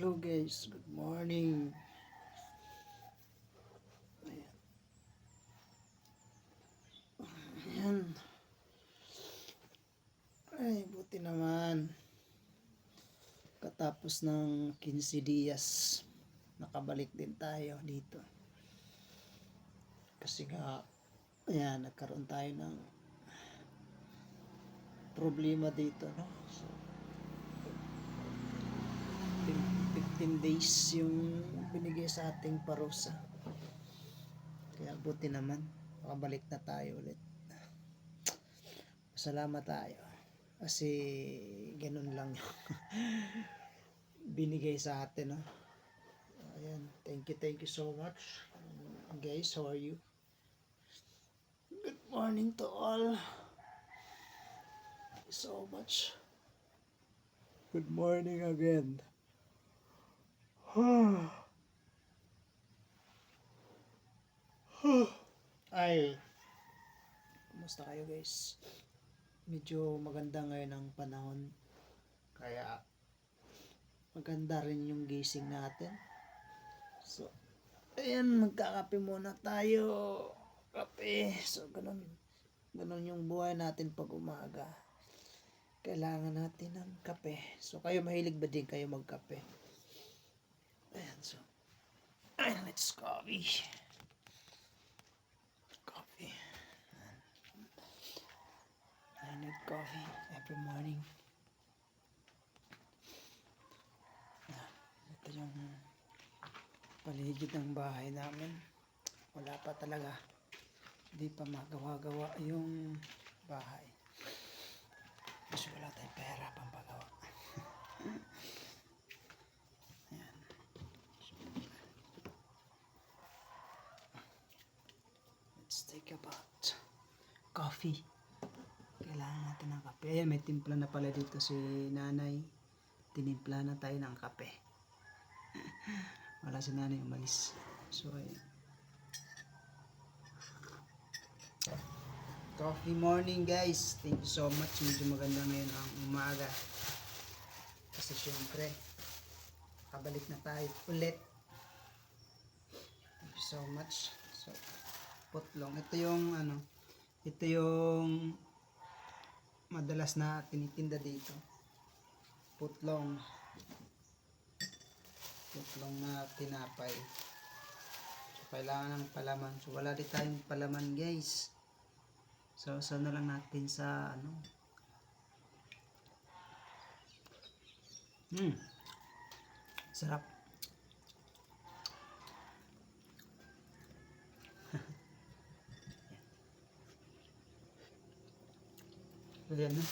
Hello guys, good morning. Ayan. Ayan. Ay, buti naman. Katapos ng 15 días, nakabalik din tayo dito. Kasi nga, ayan, nagkaroon tayo ng problema dito, no? So, 15 days yung binigay sa ating parusa. Kaya buti naman, makabalik na tayo ulit. Salamat tayo. Kasi ganun lang yung binigay sa atin, no? Ayan, thank you so much. Guys, how are you? Good morning to all. Thank you so much. Good morning again. Ay, kumusta kayo guys? Medyo maganda ngayon ang panahon. Kaya maganda rin yung gising natin. So, ayan, magkakape muna tayo. Kape. So, ganun yung buhay natin pag umaga. Kailangan natin ng kape. So, kayo mahilig ba din kayo magkape? Ayan, so. Ayan, let's coffee. Coffee. I need coffee every morning. Ito yung paligid ng bahay namin. Wala pa talaga. Hindi pa magawa-gawa yung bahay. Kasi wala tayong pera pampagawa. Ayan. Let's take a bath. Coffee. Kailangan natin ng kape. Ayan, may timpla na pala dito si nanay. Tinimpla na tayo ng kape. Wala si nanay, umalis. So, ayan. Coffee morning guys. Thank you so much. Medyo maganda ngayon ang umaga. Kasi syempre, kabalik na tayo ulit. Thank you so much. So, putlong. Ito yung madalas na tinitinda dito. Putlong na tinapay. So, kailangan ng palaman. So, wala din tayong palaman guys. So, na lang natin sa sarap. Ayan na.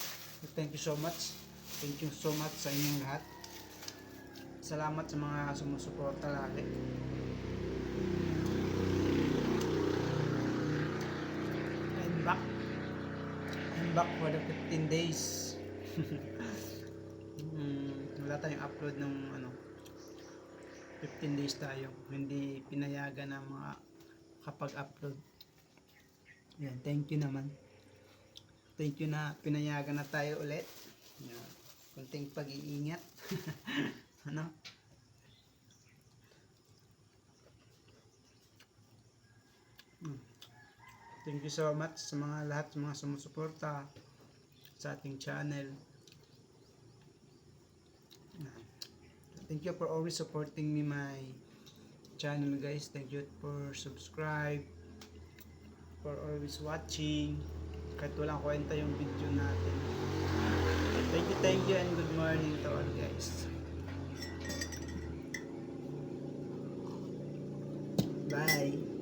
Thank you so much. Thank you so much sa inyong lahat. Salamat sa mga sumusuporta lagi. I'm back for the 15 days. Wala tayong upload ng 15 days tayo. Hindi pinayagan ng mga kapag-upload. Yan, thank you naman. Thank you na pinayagan na tayo ulit. Yan, kunting pag-iingat. Thank you so much sa mga lahat, sa mga sumusuporta sa ating channel. Thank you for always supporting me my channel guys. Thank you for subscribe, for always watching. Kahit walang kwenta yung video natin. Thank you and good morning to all guys. Bye.